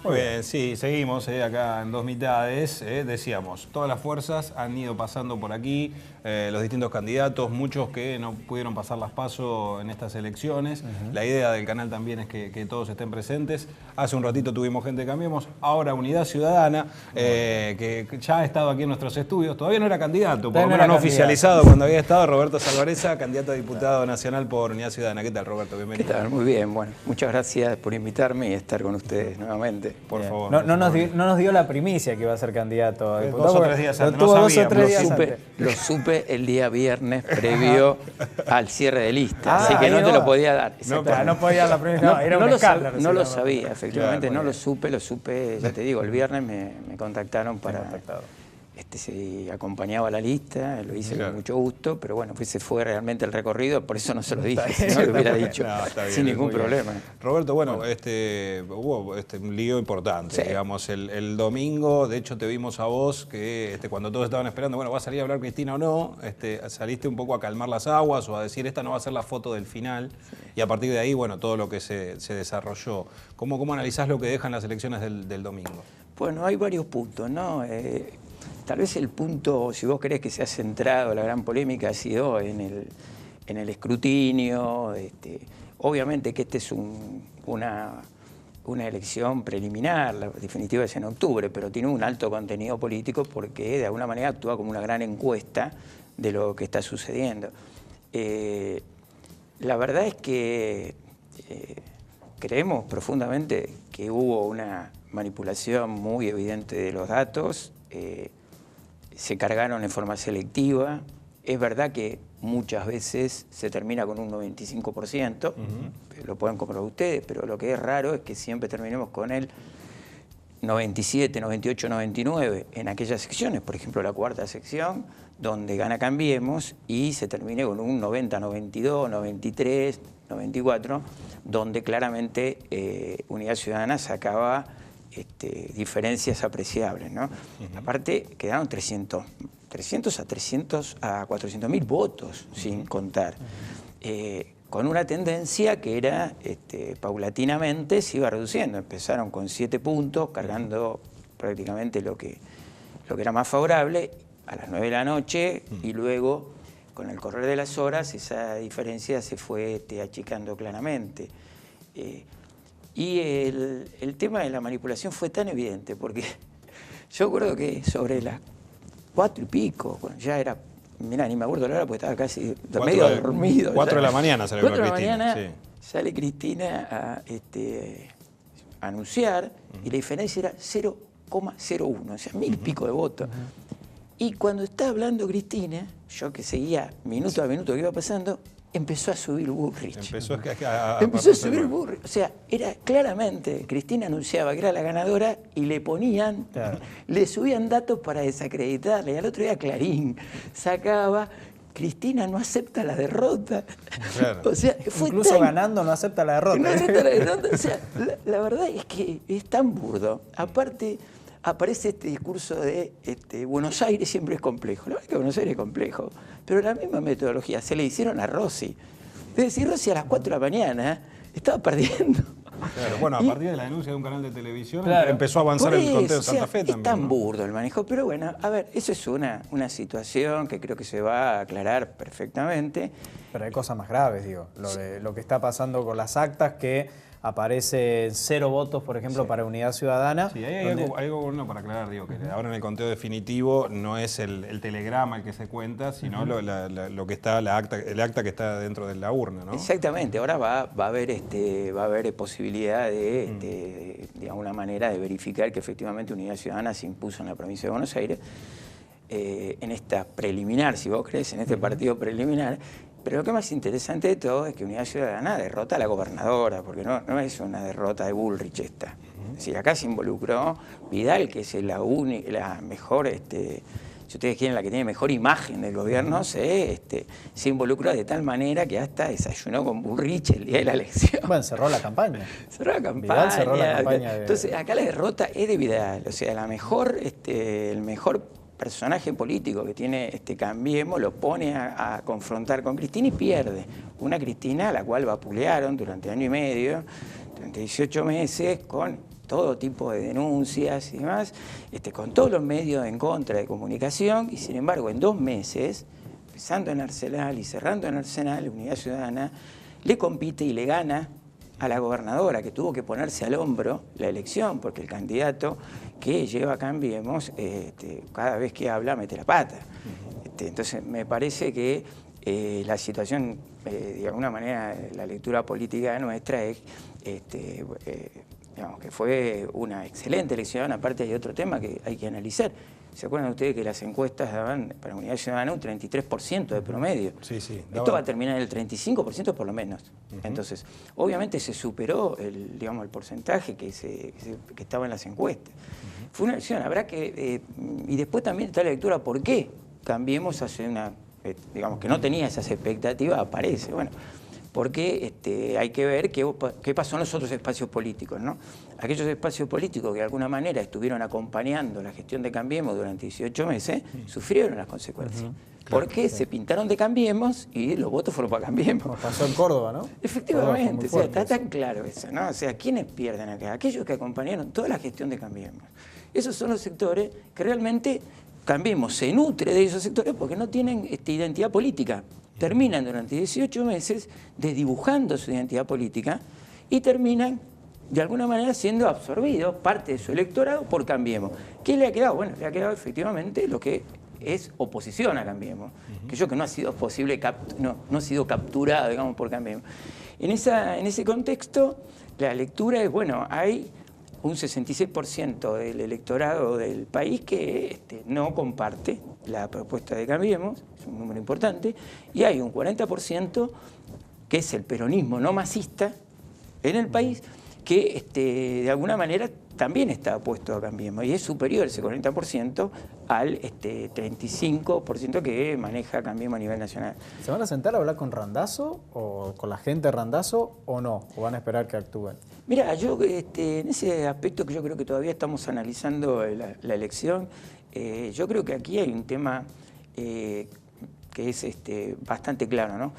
Muy bien, sí, seguimos acá en dos mitades. Decíamos, todas las fuerzas han ido pasando por aquí, los distintos candidatos, muchos que no pudieron pasar las PASO en estas elecciones. La idea del canal también es que todos estén presentes. Hace un ratito tuvimos gente de Cambiemos, ahora Unidad Ciudadana, que ya ha estado aquí en nuestros estudios. Todavía no era candidato, por lo menos no oficializado cuando había estado Roberto Salvarezza, candidato a diputado nacional por Unidad Ciudadana. ¿Qué tal, Roberto? Bienvenido. ¿Qué tal? Muy bien, bueno, muchas gracias por invitarme y estar con ustedes nuevamente. Por favor. No nos dio la primicia que iba a ser candidato a diputado. 2 o 3 días antes, no sabíamos. Lo supe el día viernes previo al cierre de lista, así que no te no. lo podía dar. No podía la primicia, era un escándalo. No lo sabía, efectivamente, Claro, no lo supe, ya te digo, el viernes me contactaron para... Si acompañaba la lista, lo hice con mucho gusto, pero bueno, ese fue realmente el recorrido, por eso no se lo dije, si no lo hubiera dicho sin ningún problema. Roberto, bueno, hubo un lío importante, digamos, el domingo, de hecho te vimos a vos, que cuando todos estaban esperando, bueno, ¿va a salir a hablar Cristina o no? Saliste un poco a calmar las aguas o a decir, esta no va a ser la foto del final, y a partir de ahí, bueno, todo lo que se desarrolló. ¿Cómo analizás lo que dejan las elecciones del domingo? Bueno, hay varios puntos, ¿no? Tal vez el punto, si vos querés que se ha centrado la gran polémica, ha sido en el escrutinio. Obviamente que es una elección preliminar, la definitiva es en octubre, pero tiene un alto contenido político porque de alguna manera actúa como una gran encuesta de lo que está sucediendo. La verdad es que creemos profundamente que hubo una manipulación muy evidente de los datos. Se cargaron en forma selectiva. Es verdad que muchas veces se termina con un 95%, lo pueden comprobar ustedes, pero lo que es raro es que siempre terminemos con el 97, 98, 99 en aquellas secciones, por ejemplo la cuarta sección, donde gana Cambiemos, y se termine con un 90, 92, 93, 94, donde claramente Unidad Ciudadana sacaba diferencias apreciables, ¿no? Aparte, quedaron 300 a 400.000 votos, sin contar. Con una tendencia que era, paulatinamente se iba reduciendo. Empezaron con 7 puntos, cargando prácticamente lo que era más favorable, a las 9 de la noche, y luego, con el correr de las horas, esa diferencia se fue achicando claramente. Y el tema de la manipulación fue tan evidente, porque yo recuerdo que sobre las 4 y pico, bueno, ya era, mirá, ni me acuerdo la hora porque estaba casi medio dormido. 4 de la mañana salió Cristina. 4 de la mañana sale Cristina a anunciar, y la diferencia era 0,01, o sea, 1000 y pico de votos. Y cuando estaba hablando Cristina, yo que seguía minuto a minuto que iba pasando, empezó a subir Bullrich. Empezó a subir Bullrich. O sea, era claramente, Cristina anunciaba que era la ganadora y le ponían, le subían datos para desacreditarle. Y al otro día Clarín sacaba, Cristina no acepta la derrota. Claro. O sea, fue incluso ganando no acepta la derrota. No acepta la derrota. O sea, la verdad es que es tan burdo. Aparte, aparece este discurso de Buenos Aires siempre es complejo. La verdad es que Buenos Aires es complejo, pero la misma metodología se le hicieron a Rossi. Es decir, Rossi a las 4 de la mañana estaba perdiendo. Claro, bueno, a partir de la denuncia de un canal de televisión empezó a avanzar el conteo de Santa Fe también. Es tan burdo el manejo, pero bueno, a ver, eso es una situación que creo que se va a aclarar perfectamente. Pero hay cosas más graves, digo, lo que está pasando con las actas, que aparecen 0 votos, por ejemplo, para Unidad Ciudadana. Sí, hay algo bueno para aclarar, digo, que ahora en el conteo definitivo no es el telegrama el que se cuenta, sino lo que está, el acta que está dentro de la urna, ¿no? Exactamente, ahora va a haber posibilidad de alguna manera de verificar que efectivamente Unidad Ciudadana se impuso en la provincia de Buenos Aires, en esta preliminar, si vos crees, en este partido preliminar. Pero lo que más interesante de todo es que Unidad Ciudadana derrota a la gobernadora, porque no es una derrota de Bullrich esta. Es decir, acá se involucró Vidal, que es la mejor, si ustedes quieren, la que tiene mejor imagen del gobierno, se involucró de tal manera que hasta desayunó con Bullrich el día de la elección. Bueno, cerró la campaña. Cerró la campaña. Vidal cerró la campaña. Entonces, acá la derrota es de Vidal. O sea, el mejor personaje político que tiene Cambiemos lo pone a confrontar con Cristina y pierde. Una Cristina a la cual vapulearon durante año y medio, durante 18 meses, con todo tipo de denuncias y demás, con todos los medios en contra de comunicación, y sin embargo en 2 meses, empezando en Arsenal y cerrando en Arsenal, Unidad Ciudadana le compite y le gana a la gobernadora, que tuvo que ponerse al hombro la elección, porque el candidato que lleva Cambiemos, cada vez que habla mete la pata. Entonces me parece que la situación, de alguna manera, la lectura política nuestra es, digamos, que fue una excelente elección. Aparte hay otro tema que hay que analizar. ¿Se acuerdan ustedes que las encuestas daban para Unidad Ciudadana un 33% de promedio? Sí, sí. Esto va a terminar en el 35% por lo menos. Entonces, obviamente se superó el porcentaje que estaba en las encuestas. Fue una elección, habrá que... y después también está la lectura por qué Cambiemos hace una... digamos, que no tenía esas expectativas, aparece. Bueno, porque hay que ver qué pasó en los otros espacios políticos, ¿no? Aquellos espacios políticos que de alguna manera estuvieron acompañando la gestión de Cambiemos durante 18 meses, sufrieron las consecuencias. Porque se pintaron de Cambiemos y los votos fueron para Cambiemos. Como pasó en Córdoba, ¿no? Efectivamente, está tan claro eso, ¿no? O sea, ¿quiénes pierden acá? Aquellos que acompañaron toda la gestión de Cambiemos. Esos son los sectores que realmente Cambiemos se nutre de esos sectores porque no tienen identidad política. Terminan durante 18 meses desdibujando su identidad política y terminan, de alguna manera, siendo absorbidos, parte de su electorado, por Cambiemos. ¿Qué le ha quedado? Bueno, le ha quedado efectivamente lo que es oposición a Cambiemos, aquello que no ha sido posible, no ha sido capturado, digamos, por Cambiemos. En ese contexto, la lectura es, bueno, hay un 66% del electorado del país que no comparte la propuesta de Cambiemos, es un número importante, y hay un 40% que es el peronismo no masista en el país, que de alguna manera también está opuesto a Cambiemos, y es superior ese 40% al 35% que maneja Cambiemos a nivel nacional. ¿Se van a sentar a hablar con Randazzo o con la gente de Randazzo o no? ¿O van a esperar que actúen? Mira, yo en ese aspecto que yo creo que todavía estamos analizando la elección, yo creo que aquí hay un tema que es bastante claro, ¿no?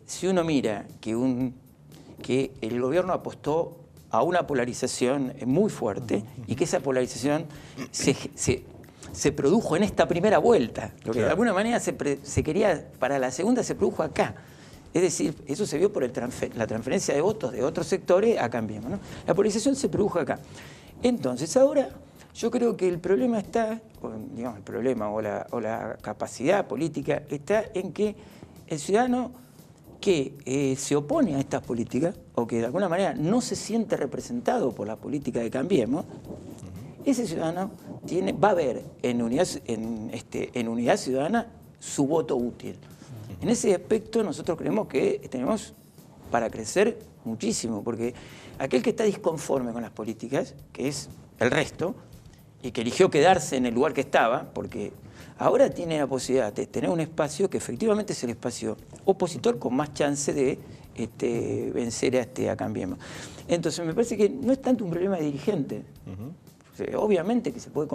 Si uno mira que el gobierno apostó a una polarización muy fuerte y que esa polarización se produjo en esta primera vuelta, lo que de alguna manera se quería, para la segunda se produjo acá. Es decir, eso se vio por la transferencia de votos de otros sectores a Cambiemos, ¿no? La polarización se produjo acá. Entonces, ahora yo creo que el problema está, digamos, el problema o la capacidad política está en que el ciudadano que se opone a estas políticas o que de alguna manera no se siente representado por la política de Cambiemos, ese ciudadano va a ver en Unidad Ciudadana su voto útil. En ese aspecto nosotros creemos que tenemos para crecer muchísimo, porque aquel que está disconforme con las políticas, que es el resto, y que eligió quedarse en el lugar que estaba, porque ahora tiene la posibilidad de tener un espacio que efectivamente es el espacio opositor con más chance de vencer a Cambiemos. Entonces me parece que no es tanto un problema de dirigente. Obviamente que se puede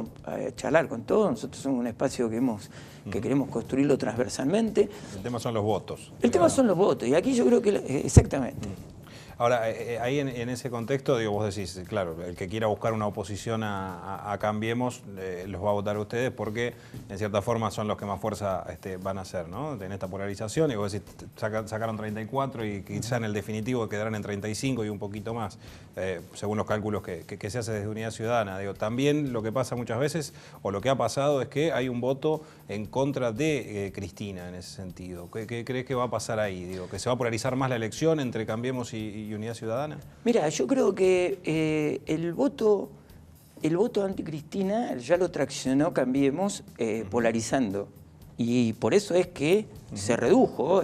charlar con todos, nosotros somos un espacio que queremos construirlo transversalmente. El tema son los votos. El tema son los votos, y aquí yo creo que exactamente. Ahora, ahí en ese contexto, digo, vos decís, claro, el que quiera buscar una oposición a Cambiemos, los va a votar a ustedes porque, en cierta forma, son los que más fuerza van a hacer, ¿no? En esta polarización, y vos decís, sacaron 34 y quizá en el definitivo quedarán en 35 y un poquito más, según los cálculos que se hace desde Unidad Ciudadana. Digo, también lo que pasa muchas veces, o lo que ha pasado, es que hay un voto en contra de Cristina en ese sentido. ¿Qué crees que va a pasar ahí? Digo, ¿que se va a polarizar más la elección entre Cambiemos y Unidad Ciudadana? Mira, yo creo que el voto anti-Cristina ya lo traccionó Cambiemos polarizando. Y por eso es que se redujo,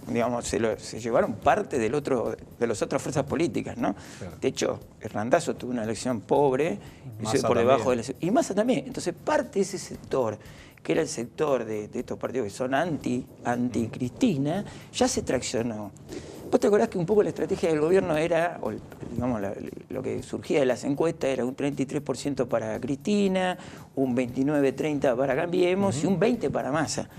digamos, se llevaron parte de las otras fuerzas políticas, ¿no? Claro. De hecho, Randazzo tuvo una elección pobre, por debajo de y Massa también. Entonces, parte de ese sector, que era el sector de estos partidos que son anti-Cristina, ya se traccionó. ¿Vos te acordás que un poco la estrategia del gobierno era, o digamos, lo que surgía de las encuestas era un 33% para Cristina, un 29-30% para Cambiemos y un 20% para Massa?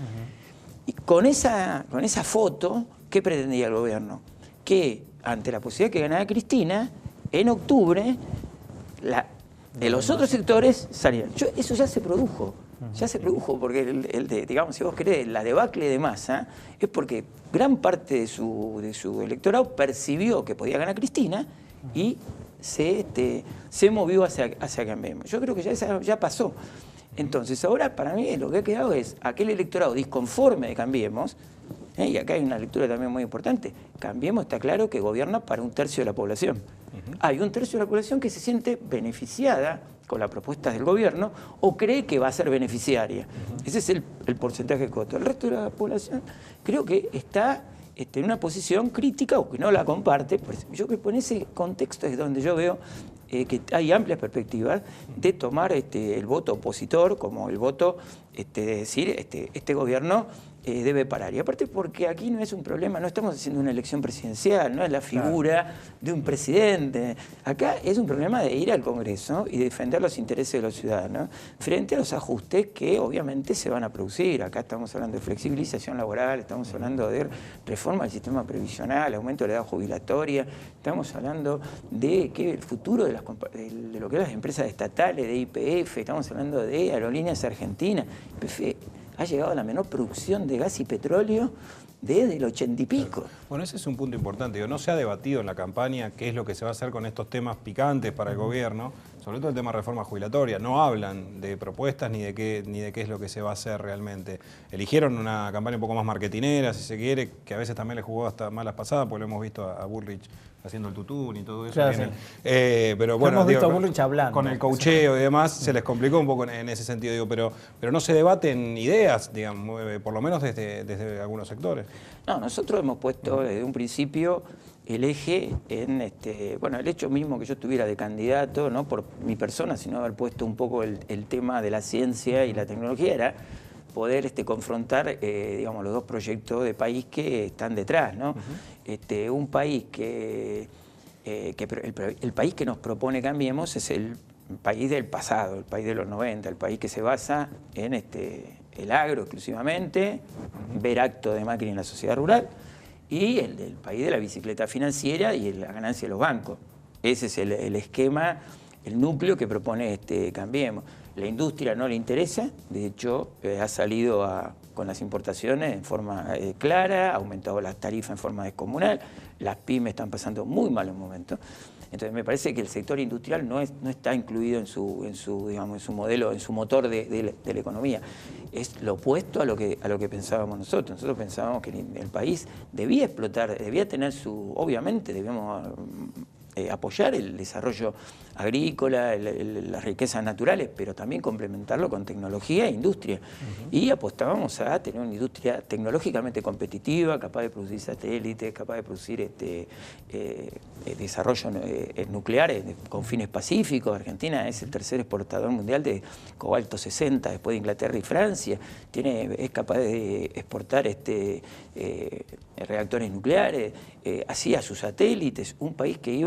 Y con esa foto, ¿qué pretendía el gobierno? Que ante la posibilidad que ganara Cristina, en octubre de los otros sectores salieron. Eso ya se produjo. Ya se produjo, porque digamos, si vos querés, la debacle de Massa es porque gran parte de su electorado percibió que podía ganar Cristina y se movió hacia Cambiemos. Yo creo que ya pasó. Entonces, ahora para mí lo que ha quedado es aquel electorado disconforme de Cambiemos, y acá hay una lectura también muy importante. Cambiemos está claro que gobierna para 1/3 de la población. Hay 1/3 de la población que se siente beneficiada con las propuestas del gobierno o cree que va a ser beneficiaria. Ese es el porcentaje de coto. El resto de la población creo que está en una posición crítica o que no la comparte. Yo creo que en ese contexto es donde yo veo que hay amplias perspectivas de tomar el voto opositor como el voto de decir este gobierno debe parar. Y aparte porque aquí no es un problema, no estamos haciendo una elección presidencial, no es la figura de un presidente. Acá es un problema de ir al Congreso y defender los intereses de los ciudadanos frente a los ajustes que obviamente se van a producir. Acá estamos hablando de flexibilización laboral, estamos hablando de reforma del sistema previsional, aumento de la edad jubilatoria, estamos hablando de que el futuro de lo que son las empresas estatales, de YPF, estamos hablando de Aerolíneas Argentinas. YPF ha llegado a la menor producción de gas y petróleo desde el 80 y pico. Bueno, ese es un punto importante. No se ha debatido en la campaña qué es lo que se va a hacer con estos temas picantes para el gobierno, sobre todo el tema de reforma jubilatoria. No hablan de propuestas ni de qué es lo que se va a hacer realmente. Eligieron una campaña un poco más marketinera, si se quiere, que a veces también le jugó hasta malas pasadas, porque lo hemos visto a Bullrich haciendo el tutún y todo eso. Claro, sí. Pero bueno, hemos visto a Bullrich hablando. Con el coacheo y demás se les complicó un poco en ese sentido, pero no se debaten ideas, digamos, por lo menos desde algunos sectores. No, nosotros hemos puesto desde un principio el eje en el hecho mismo que yo estuviera de candidato, no por mi persona, sino haber puesto un poco el tema de la ciencia y la tecnología, era poder confrontar digamos, los dos proyectos de país que están detrás, ¿no? Un país el país que nos propone Cambiemos es el país del pasado, el país de los 90, el país que se basa en el agro exclusivamente, ver acto de Macri en la sociedad rural, y el del país de la bicicleta financiera y la ganancia de los bancos. Ese es el esquema, el núcleo que propone Cambiemos. La industria no le interesa, de hecho ha salido con las importaciones en forma clara, ha aumentado las tarifas en forma descomunal, las pymes están pasando muy malos momentos. Entonces me parece que el sector industrial no está incluido en su modelo, en su motor de la economía. Es lo opuesto a lo que pensábamos nosotros. Nosotros pensábamos que el país debía explotar, debía tener obviamente debíamos apoyar el desarrollo agrícola, las riquezas naturales, pero también complementarlo con tecnología e industria. Y apostábamos a tener una industria tecnológicamente competitiva, capaz de producir satélites, capaz de producir desarrollo nuclear con fines pacíficos. Argentina es el tercer exportador mundial de cobalto 60 después de Inglaterra y Francia. Es capaz de exportar reactores nucleares, hacía sus satélites, un país que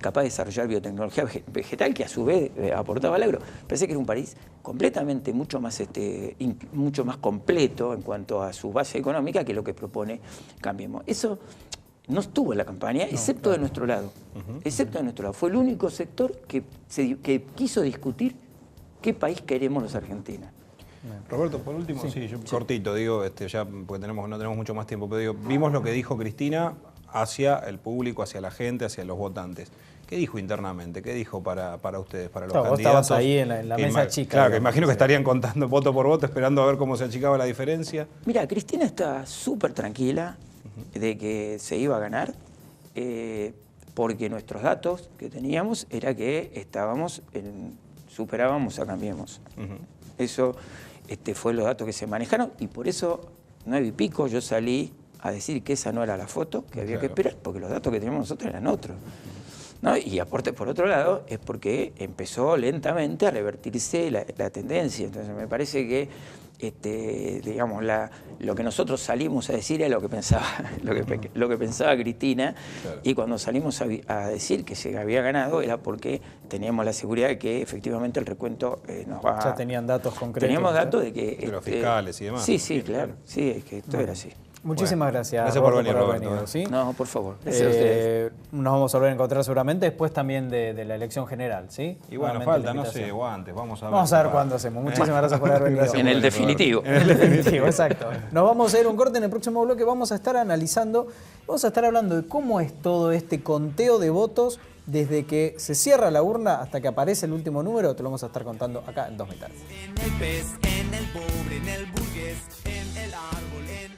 capaz de desarrollar biotecnología vegetal que a su vez aportaba al agro. Parece que era un país completamente mucho más completo en cuanto a su base económica que lo que propone Cambiemos. Eso no estuvo en la campaña, excepto de nuestro lado. Excepto de nuestro lado. Fue el único sector que quiso discutir qué país queremos los argentinos. Roberto, por último, cortito, digo, ya porque no tenemos mucho más tiempo, pero digo, vimos lo que dijo Cristina hacia el público, hacia la gente, hacia los votantes. ¿Qué dijo internamente? ¿Qué dijo para ustedes, para los candidatos? Vos estabas ahí en la mesa chica. Claro, que imagino que estarían contando voto por voto, esperando a ver cómo se achicaba la diferencia. Mira, Cristina está súper tranquila de que se iba a ganar, porque nuestros datos que teníamos era que superábamos a Cambiemos. Eso fue los datos que se manejaron y por eso 9 y pico yo salí a decir que esa no era la foto, que había que esperar, porque los datos que teníamos nosotros eran otros. ¿No? Y aparte, por otro lado, es porque empezó lentamente a revertirse la tendencia. Entonces me parece que digamos, lo que nosotros salimos a decir era lo que pensaba Cristina, claro. Y cuando salimos a decir que se había ganado era porque teníamos la seguridad de que efectivamente el recuento nos va... Ya tenían datos concretos. Teníamos datos de que... De los fiscales y demás. Sí, claro, sí, es que esto era así. Muchísimas gracias. Gracias por Roberto, venir, Roberto. ¿sí? No, por favor. Gracias a ustedes. Nos vamos a volver a encontrar seguramente después también de la elección general, ¿sí? Y bueno, Nuevamente falta, la no invitación. sé, guantes. Vamos Vamos a ver cuándo hacemos. Muchísimas gracias por haber venido. En el definitivo. En el definitivo, exacto. Nos vamos a ir a un corte. En el próximo bloque vamos a estar analizando, vamos a estar hablando de cómo es todo este conteo de votos desde que se cierra la urna hasta que aparece el último número. Te lo vamos a estar contando acá en 2 mitades. En el pez, en el pobre, en el burgués, en el árbol, en